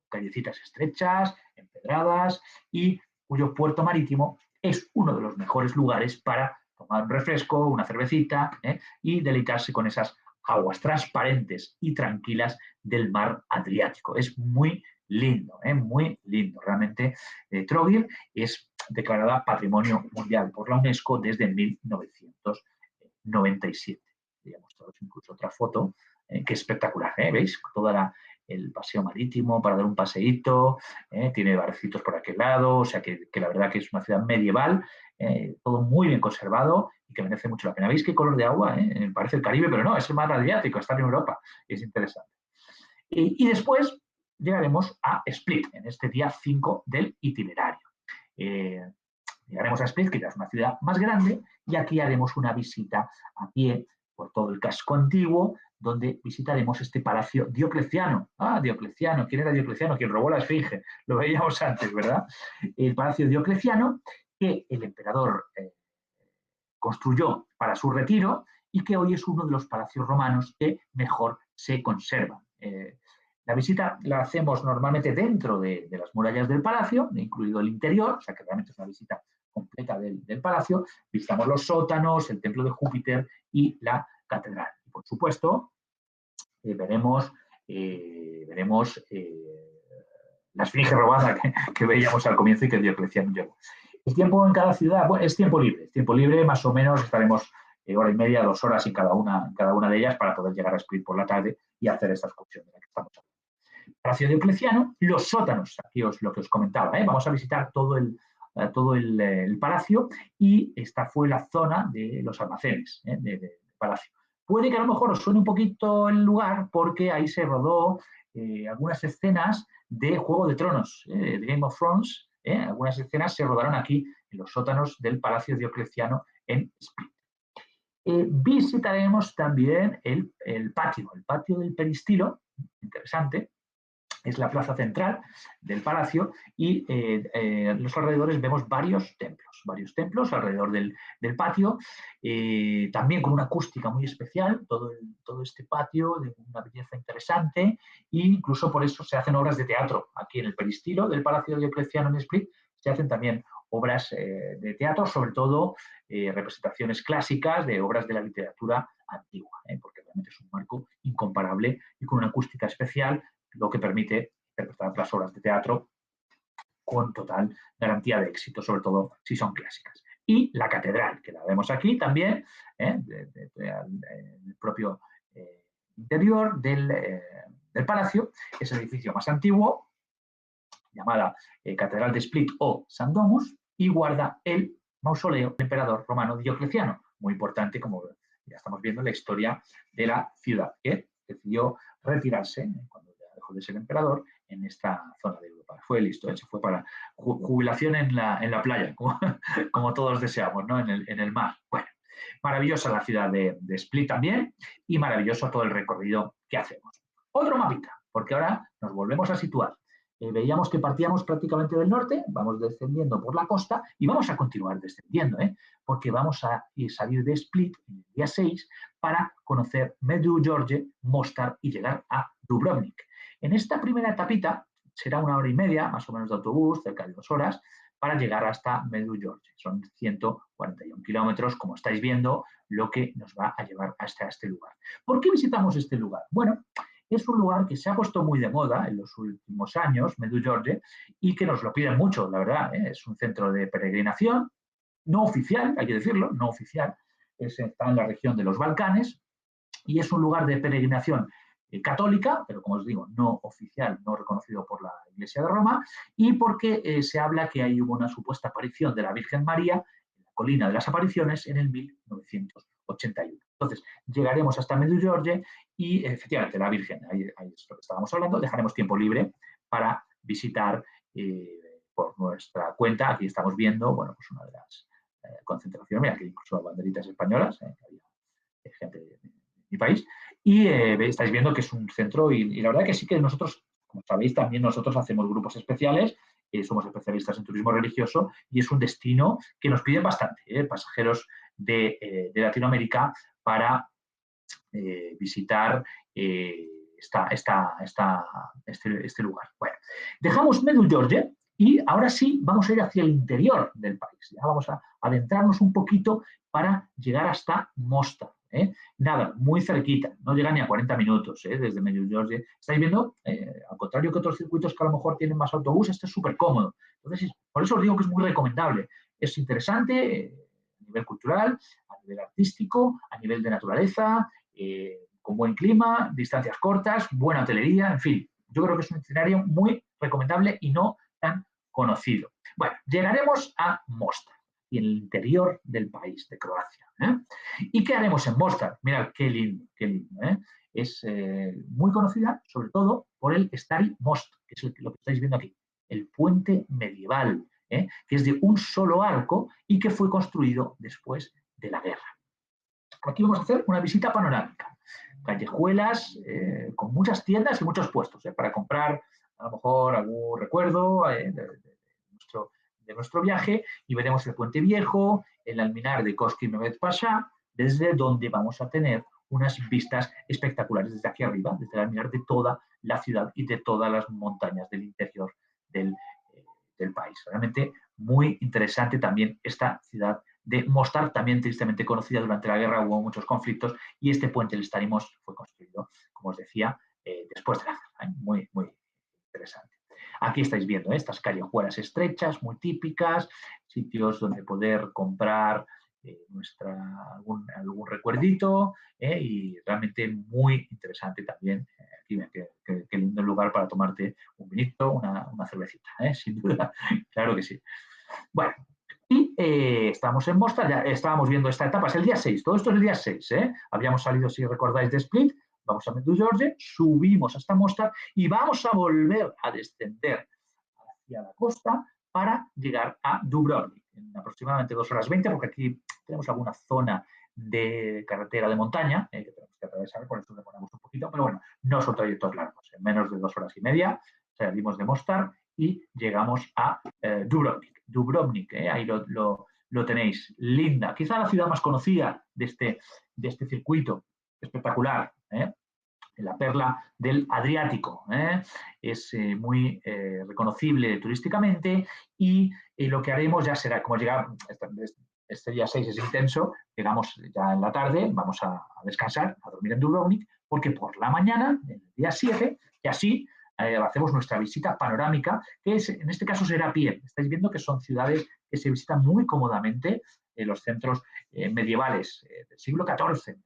callecitas estrechas, empedradas y cuyo puerto marítimo es uno de los mejores lugares para tomar un refresco, una cervecita y deleitarse con esas aguas transparentes y tranquilas del mar Adriático. Es muy lindo, muy lindo. Realmente Trogir es declarada Patrimonio Mundial por la UNESCO desde 1997. Ya mostraros incluso otra foto que es espectacular. ¿Veis? Toda el paseo marítimo para dar un paseíto, tiene barcitos por aquel lado, o sea que la verdad que es una ciudad medieval, todo muy bien conservado y que merece mucho la pena. ¿Veis qué color de agua? Parece el Caribe, pero no, es el mar Adriático, está en Europa, es interesante. Y después llegaremos a Split, en este día 5 del itinerario. Llegaremos a Split, que ya es una ciudad más grande, y aquí haremos una visita a pie por todo el casco antiguo, donde visitaremos este palacio Diocleciano. Ah, Diocleciano, ¿quién era Diocleciano? Quien robó la Esfinge, lo veíamos antes, ¿verdad? El palacio Diocleciano, que el emperador construyó para su retiro y que hoy es uno de los palacios romanos que mejor se conservan. La visita la hacemos normalmente dentro de las murallas del palacio, incluido el interior, o sea que realmente es una visita completa del palacio. Visitamos los sótanos, el templo de Júpiter y la catedral. Y por supuesto, veremos la esfinge robada que veíamos al comienzo y que Diocleciano llevó. El tiempo en cada ciudad, bueno, es tiempo libre, más o menos estaremos hora y media, 2 horas en cada una de ellas para poder llegar a Split por la tarde y hacer esta excursión de la que estamos hablando. Palacio Diocleciano, los sótanos, aquí lo que os comentaba, vamos a visitar todo el palacio y esta fue la zona de los almacenes del palacio. Puede que a lo mejor os suene un poquito el lugar porque ahí se rodó algunas escenas de Juego de Tronos, de Game of Thrones. Algunas escenas se rodaron aquí en los sótanos del Palacio Diocleciano en Split. Visitaremos también el patio del peristilo, interesante. Es la plaza central del palacio y en los alrededores vemos varios templos alrededor del patio, también con una acústica muy especial, todo este patio de una belleza interesante e incluso por eso se hacen obras de teatro aquí en el peristilo del Palacio Diocleciano en Split. Se hacen también obras de teatro, sobre todo representaciones clásicas de obras de la literatura antigua, porque realmente es un marco incomparable y con una acústica especial, lo que permite interpretar las obras de teatro con total garantía de éxito, sobre todo si son clásicas. Y la catedral, que la vemos aquí también, el propio interior del palacio, es el edificio más antiguo, llamada Catedral de Split o San Domus, y guarda el mausoleo del emperador romano Diocleciano, muy importante, como ya estamos viendo en la historia de la ciudad, que decidió retirarse cuando ya dejó de ser emperador en esta zona de Europa. Fue listo, se fue para jubilación en la playa, como todos deseamos, ¿no? en el mar. Bueno, maravillosa la ciudad de Split también y maravilloso todo el recorrido que hacemos. Otro mapita, porque ahora nos volvemos a situar. Veíamos que partíamos prácticamente del norte, vamos descendiendo por la costa y vamos a continuar descendiendo, porque vamos a salir de Split en el día 6 para conocer Medjugorje, Mostar y llegar a Dubrovnik. En esta primera etapita será 1 hora y media, más o menos, de autobús, cerca de 2 horas, para llegar hasta Medjugorje. Son 141 kilómetros, como estáis viendo, lo que nos va a llevar hasta este lugar. ¿Por qué visitamos este lugar? Bueno, es un lugar que se ha puesto muy de moda en los últimos años, Medjugorje, y que nos lo piden mucho, la verdad. Es un centro de peregrinación, no oficial, hay que decirlo, no oficial. Está en la región de los Balcanes y es un lugar de peregrinación católica, pero como os digo, no oficial, no reconocido por la Iglesia de Roma, y porque se habla que ahí hubo una supuesta aparición de la Virgen María en la colina de las apariciones en el 1981. Entonces, llegaremos hasta Medjugorje y efectivamente la Virgen, ahí es lo que estábamos hablando, dejaremos tiempo libre para visitar por nuestra cuenta. Aquí estamos viendo, bueno, pues una de las concentraciones, mira, aquí incluso banderitas españolas, había gente de mi país, y estáis viendo que es un centro y la verdad que sí que nosotros, como sabéis, también nosotros hacemos grupos especiales, somos especialistas en turismo religioso y es un destino que nos piden bastante, pasajeros de Latinoamérica para visitar este lugar. Bueno, dejamos Medjugorje y ahora sí vamos a ir hacia el interior del país. Ya vamos a adentrarnos un poquito para llegar hasta Mostar. Nada, muy cerquita, no llega ni a 40 minutos desde Medjugorje. Estáis viendo, al contrario que otros circuitos que a lo mejor tienen más autobús, este es súper cómodo. Entonces, por eso os digo que es muy recomendable. Es interesante a nivel cultural, a nivel artístico, a nivel de naturaleza, con buen clima, distancias cortas, buena hotelería, en fin. Yo creo que es un escenario muy recomendable y no tan conocido. Bueno, llegaremos a Mostar, y en el interior del país, de Croacia. ¿Y qué haremos en Mostar? Mirad, qué lindo, qué lindo. Es muy conocida, sobre todo, por el Stari Most, que es lo que estáis viendo aquí, el puente medieval, que es de un solo arco y que fue construido después de la guerra. Aquí vamos a hacer una visita panorámica. Callejuelas con muchas tiendas y muchos puestos para comprar a lo mejor algún recuerdo de de nuestro viaje y veremos el Puente Viejo, el alminar de Koski Mehmet Pasha, desde donde vamos a tener unas vistas espectaculares desde aquí arriba, desde el alminar de toda la ciudad y de todas las montañas del interior del país. Realmente muy interesante también esta ciudad de Mostar, también tristemente conocida durante la guerra, hubo muchos conflictos y este puente, el Starimos, fue construido, como os decía, después de la guerra. Muy, muy interesante. Aquí estáis viendo estas callejuelas estrechas, muy típicas, sitios donde poder comprar algún recuerdito y realmente muy interesante también. Aquí qué lindo lugar para tomarte un vinito, una cervecita, sin duda, claro que sí. Bueno, y estamos en Mostar, ya estábamos viendo esta etapa, es el día 6, todo esto es el día 6, habíamos salido, si recordáis, de Split, vamos a Medjugorje, subimos hasta Mostar y vamos a volver a descender hacia la costa para llegar a Dubrovnik, en aproximadamente 2 horas 20, porque aquí tenemos alguna zona de carretera de montaña que tenemos que atravesar, por eso demoramos un poquito, pero bueno, no son trayectos largos, en menos de 2 horas y media salimos de Mostar y llegamos a Dubrovnik. Dubrovnik, ahí lo tenéis, linda, quizá la ciudad más conocida de este circuito, espectacular, la perla del Adriático. Es muy reconocible turísticamente y lo que haremos ya será, como llegar, este día 6 es intenso, llegamos ya en la tarde, vamos a descansar, a dormir en Dubrovnik, porque por la mañana, el día 7, y así hacemos nuestra visita panorámica, que en este caso será a pie. Estáis viendo que son ciudades que se visitan muy cómodamente en los centros medievales del siglo XIV.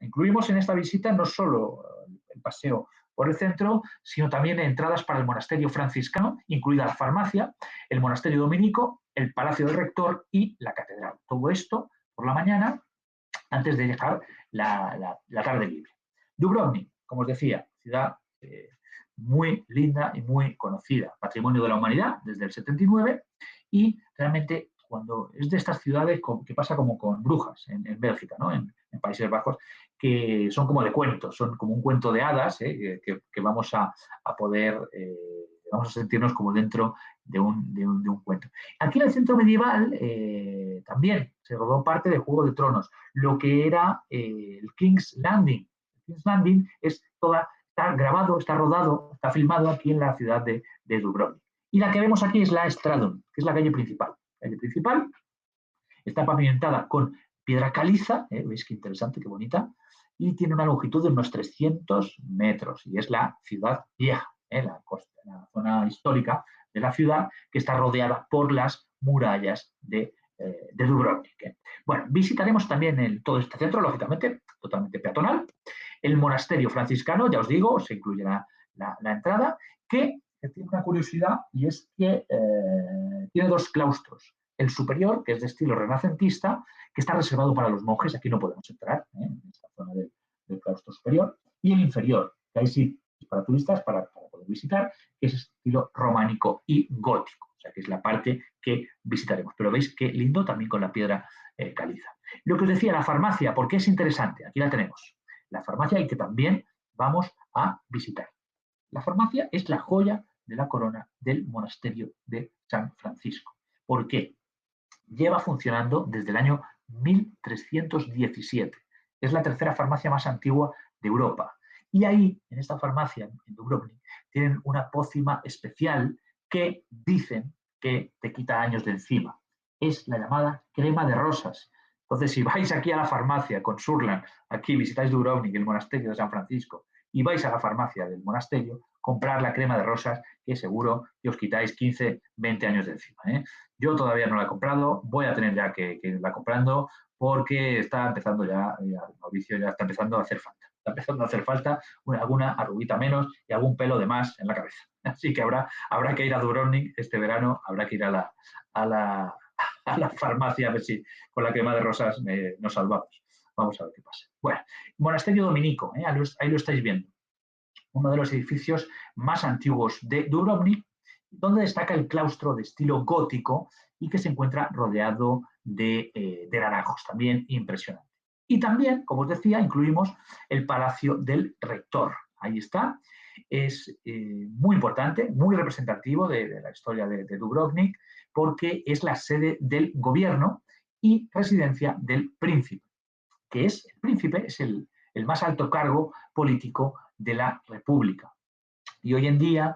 Incluimos en esta visita no solo el paseo por el centro, sino también entradas para el monasterio franciscano, incluida la farmacia, el monasterio dominico, el palacio del rector y la catedral. Todo esto por la mañana, antes de dejar la tarde libre. Dubrovnik, como os decía, ciudad muy linda y muy conocida, patrimonio de la humanidad desde el 79 y realmente cuando es de estas ciudades que pasa como con Brujas en Bélgica, ¿no? en Países Bajos, que son como de cuentos, son como un cuento de hadas que vamos a poder, vamos a sentirnos como dentro de un cuento. Aquí en el centro medieval también se rodó parte de Juego de Tronos, lo que era el King's Landing. El King's Landing es está grabado, está rodado, está filmado aquí en la ciudad de Dubrovnik. Y la que vemos aquí es la Stradun, que es la calle principal. La calle principal está pavimentada con piedra caliza, veis qué interesante, qué bonita, y tiene una longitud de unos 300 metros, y es la ciudad vieja, la zona histórica de la ciudad, que está rodeada por las murallas de Dubrovnik. Bueno, visitaremos también todo este centro, lógicamente, totalmente peatonal, el monasterio franciscano, ya os digo, se incluirá la entrada, que tiene una curiosidad y es que tiene 2 claustros. El superior, que es de estilo renacentista, que está reservado para los monjes, aquí no podemos entrar, en esta zona del claustro superior, y el inferior, que ahí sí es para turistas, para poder visitar, que es estilo románico y gótico, o sea que es la parte que visitaremos. Pero veis qué lindo también con la piedra caliza. Lo que os decía, la farmacia, ¿por qué es interesante? Aquí la tenemos. La farmacia y que también vamos a visitar. La farmacia es la joya de la corona del monasterio de San Francisco. ¿Por qué? Lleva funcionando desde el año 1317. Es la tercera farmacia más antigua de Europa. Y ahí, en esta farmacia, en Dubrovnik, tienen una pócima especial que dicen que te quita años de encima. Es la llamada crema de rosas. Entonces, si vais aquí a la farmacia con Surland, aquí visitáis Dubrovnik, el monasterio de San Francisco, y vais a la farmacia del monasterio, comprar la crema de rosas, que seguro que os quitáis 15, 20 años de encima. Yo todavía no la he comprado, voy a tener ya que irla comprando porque está empezando ya, Mauricio ya está empezando a hacer falta. Está empezando a hacer falta alguna arruguita menos y algún pelo de más en la cabeza. Así que habrá que ir a Dubrovnik este verano, habrá que ir a la farmacia a ver si con la crema de rosas nos salvamos. Vamos a ver qué pasa. Bueno, monasterio dominico, ahí lo estáis viendo. Uno de los edificios más antiguos de Dubrovnik, donde destaca el claustro de estilo gótico y que se encuentra rodeado de naranjos, también impresionante. Y también, como os decía, incluimos el Palacio del Rector. Ahí está. es muy importante, muy representativo de la historia de Dubrovnik, porque es la sede del gobierno y residencia del príncipe, que es el príncipe, es el más alto cargo político de la República. Y hoy en día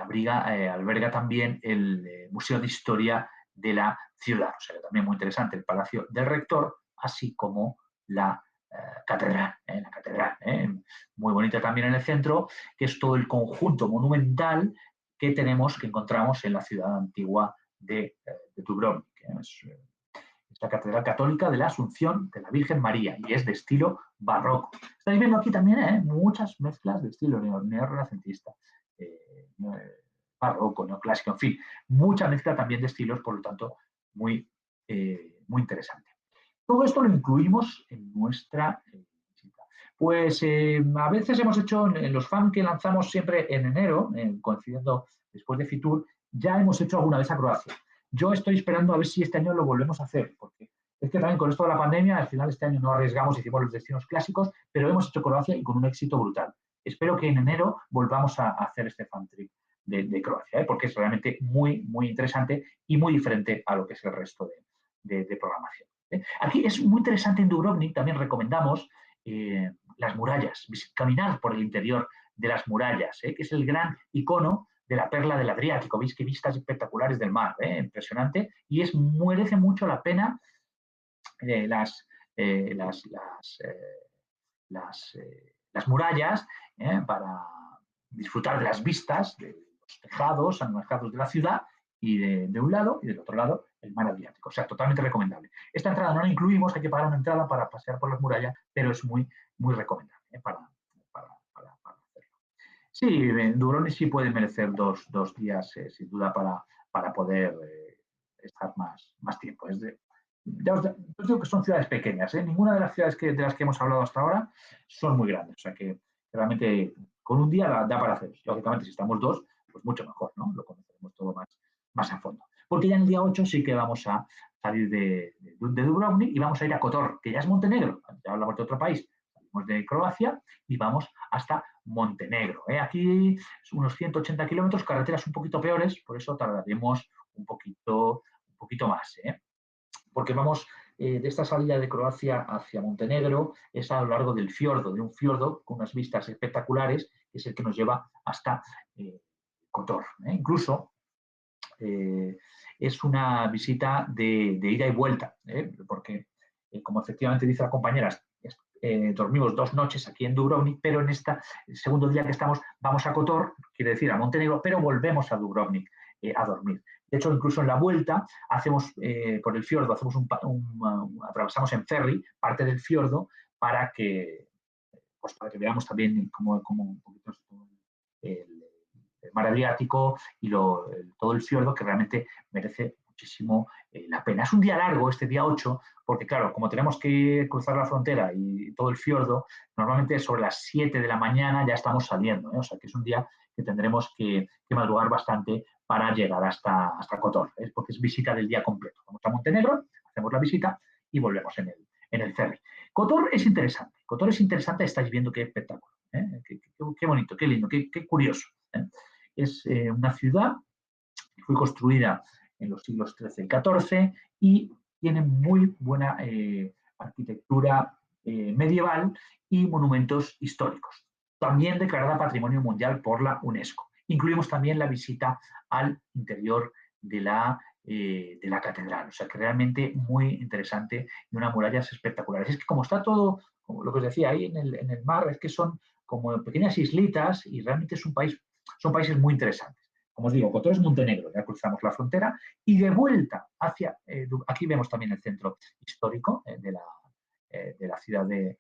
alberga también el Museo de Historia de la ciudad, o sea que también muy interesante el Palacio del Rector, así como la catedral, muy bonita también en el centro, que es todo el conjunto monumental que encontramos en la ciudad antigua de Dubrovnik. Es la Catedral Católica de la Asunción de la Virgen María y es de estilo barroco. Estáis viendo aquí también muchas mezclas de estilo neorrenacentista, barroco, neoclásico, en fin, mucha mezcla también de estilos, por lo tanto, muy, muy interesante. Todo esto lo incluimos en nuestra visita. Pues a veces hemos hecho en los FAM que lanzamos siempre en enero, coincidiendo después de Fitur, ya hemos hecho alguna vez a Croacia. Yo estoy esperando a ver si este año lo volvemos a hacer, porque es que también con esto de la pandemia, al final este año no arriesgamos, hicimos los destinos clásicos, pero hemos hecho Croacia y con un éxito brutal. Espero que en enero volvamos a hacer este fan trip de Croacia, porque es realmente muy, muy interesante y muy diferente a lo que es el resto de programación. Aquí es muy interesante en Dubrovnik, también recomendamos las murallas, caminar por el interior de las murallas, que es el gran icono de la perla del Adriático. Veis qué vistas espectaculares del mar, impresionante, y merece mucho la pena las murallas para disfrutar de las vistas de los tejados anaranjados de la ciudad y de un lado y del otro lado el mar Adriático. O sea, totalmente recomendable. Esta entrada no la incluimos, hay que pagar una entrada para pasear por las murallas, pero es muy, muy recomendable para hacerlo. Sí, Dubrovnik sí puede merecer dos días, sin duda, para poder estar más tiempo. Ya os digo que son ciudades pequeñas, ninguna de las ciudades de las que hemos hablado hasta ahora son muy grandes, o sea que realmente con un día da para hacer. Lógicamente, si estamos dos, pues mucho mejor, ¿no? Lo conoceremos todo más a fondo. Porque ya en el día 8 sí que vamos a salir de Dubrovnik y vamos a ir a Kotor, que ya es Montenegro, ya hablamos de otro país. Salimos de Croacia y vamos hasta Montenegro. Aquí unos 180 kilómetros, carreteras un poquito peores, por eso tardaremos un poquito más. Porque vamos de esta salida de Croacia hacia Montenegro, es a lo largo del fiordo, de un fiordo con unas vistas espectaculares, que es el que nos lleva hasta Kotor. Incluso es una visita de ida y vuelta, porque, como efectivamente dice la compañera, dormimos 2 noches aquí en Dubrovnik, pero en este segundo día que estamos vamos a Kotor, quiere decir a Montenegro, pero volvemos a Dubrovnik a dormir. De hecho, incluso en la vuelta hacemos por el fiordo, atravesamos en ferry parte del fiordo para que veamos también cómo un poquito el mar Adriático y todo el fiordo, que realmente merece muchísimo la pena. Es un día largo, este día 8, porque claro, como tenemos que cruzar la frontera y todo el fiordo, normalmente sobre las 7 de la mañana ya estamos saliendo, o sea que es un día que tendremos que madrugar bastante para llegar hasta Kotor, porque es visita del día completo. Vamos a Montenegro, hacemos la visita y volvemos en el ferry. Kotor es interesante, estáis viendo qué espectáculo, qué bonito, qué lindo, qué curioso. Es una ciudad que fue construida en los siglos XIII y XIV y tiene muy buena arquitectura medieval y monumentos históricos. También declarada Patrimonio Mundial por la UNESCO. Incluimos también la visita al interior de la catedral, o sea que realmente muy interesante y unas murallas espectaculares. Es que como está todo, como lo que os decía, ahí en el mar, es que son como pequeñas islitas y realmente son países muy interesantes. Como os digo, Kotor es Montenegro, ya cruzamos la frontera y de vuelta hacia, aquí vemos también el centro histórico de la ciudad de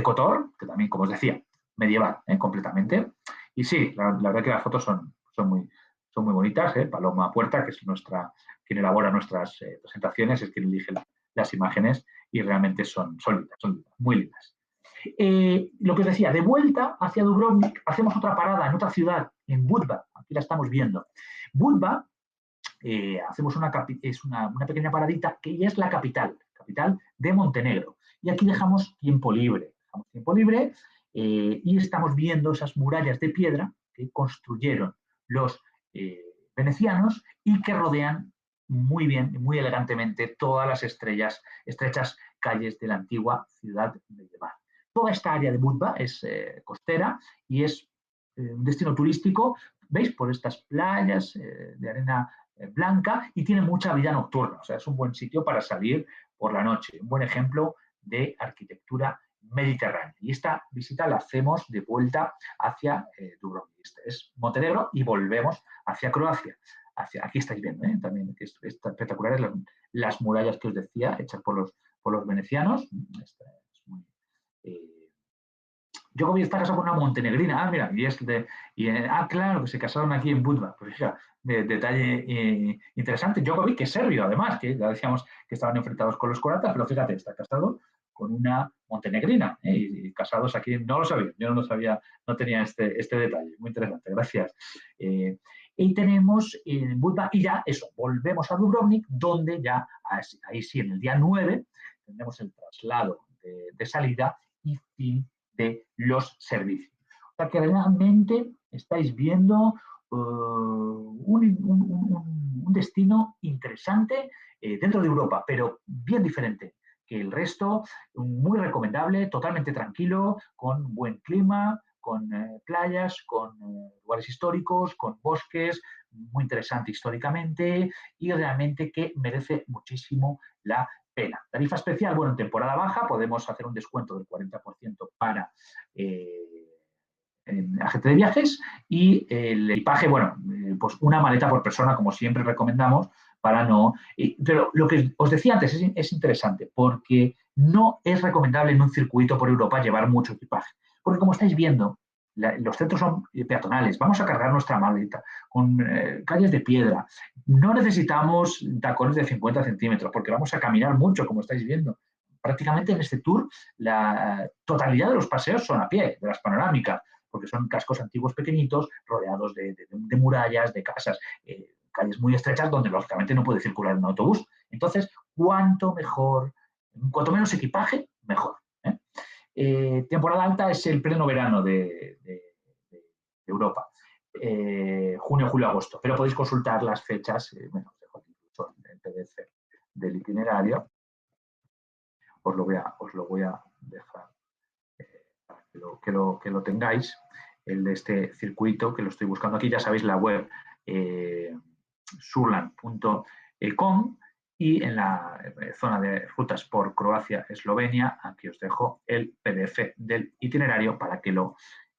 Kotor, que también, como os decía, medieval completamente. Y sí, la verdad que las fotos son muy bonitas. Paloma Puerta, que es quien elabora nuestras presentaciones, es quien elige las imágenes y realmente son lindas, muy lindas. Lo que os decía, de vuelta hacia Dubrovnik, hacemos otra parada en otra ciudad, en Budva, aquí la estamos viendo. Budva, hacemos una pequeña paradita que ya es la capital de Montenegro. Y aquí dejamos tiempo libre y estamos viendo esas murallas de piedra que construyeron los venecianos y que rodean muy bien y muy elegantemente todas las estrechas calles de la antigua ciudad medieval. Toda esta área de Budva es costera y es un destino turístico, ¿veis? Por estas playas de arena blanca y tiene mucha vida nocturna, o sea, es un buen sitio para salir por la noche, un buen ejemplo de arquitectura mediterránea. Y esta visita la hacemos de vuelta hacia Dubrovnik. Este es Montenegro y volvemos hacia Croacia. Aquí estáis viendo también que es espectaculares las murallas que os decía, hechas por los venecianos. Esta es muy, Djokovic está casado con una montenegrina. Mira, claro, que se casaron aquí en Budva. Pues fíjate, detalle interesante. Djokovic, que es serbio, además, que ya decíamos que estaban enfrentados con los croatas, pero fíjate, está casado con una montenegrina. Y casados aquí, no lo sabía, yo no lo sabía, no tenía este detalle. Muy interesante, gracias. Y tenemos en Budva, y ya eso, volvemos a Dubrovnik, donde ya, ahí sí, en el día 9, tendremos el traslado de salida y fin de los servicios. O sea que realmente estáis viendo un destino interesante dentro de Europa, pero bien diferente que el resto, muy recomendable, totalmente tranquilo, con buen clima, con playas, con lugares históricos, con bosques, muy interesante históricamente y realmente que merece muchísimo la pena. Tarifa especial, bueno, en temporada baja podemos hacer un descuento del 40% para agente de viajes y el equipaje, bueno, pues una maleta por persona, como siempre recomendamos, para no... pero lo que os decía antes es interesante, porque no es recomendable en un circuito por Europa llevar mucho equipaje, porque como estáis viendo, los centros son peatonales, vamos a cargar nuestra maleta con calles de piedra, no necesitamos tacones de 50 centímetros, porque vamos a caminar mucho, como estáis viendo. Prácticamente en este tour la totalidad de los paseos son a pie, de las panorámicas, porque son cascos antiguos pequeñitos rodeados de murallas, de casas, calles muy estrechas donde lógicamente no puede circular un autobús. Entonces, cuanto menos equipaje, mejor. Temporada alta es el pleno verano de Europa. Junio, julio, agosto. Pero podéis consultar las fechas, bueno, os dejo aquí incluso en el PDF del itinerario. Os lo voy a dejar para que lo tengáis, el de este circuito, que lo estoy buscando aquí, ya sabéis, la web surland.com y en la zona de rutas por Croacia, Eslovenia, aquí os dejo el PDF del itinerario para que lo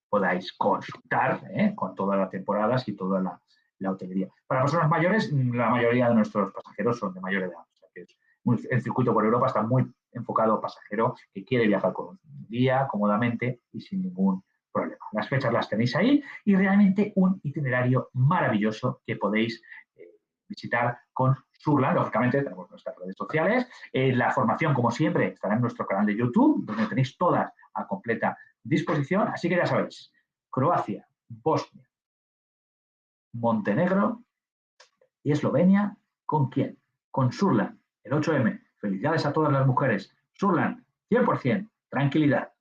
podáis consultar con todas las temporadas y toda la hotelería. Para personas mayores, la mayoría de nuestros pasajeros son de mayor edad. O sea que el circuito por Europa está muy enfocado a pasajero que quiere viajar con un día cómodamente y sin ningún problema. Las fechas las tenéis ahí y realmente un itinerario maravilloso que podéis visitar con Surland. Lógicamente tenemos nuestras redes sociales. La formación, como siempre, estará en nuestro canal de YouTube, donde tenéis todas a completa disposición. Así que ya sabéis, Croacia, Bosnia, Montenegro y Eslovenia, ¿con quién? Con Surland, el 8M. Felicidades a todas las mujeres. Surland, 100%, tranquilidad.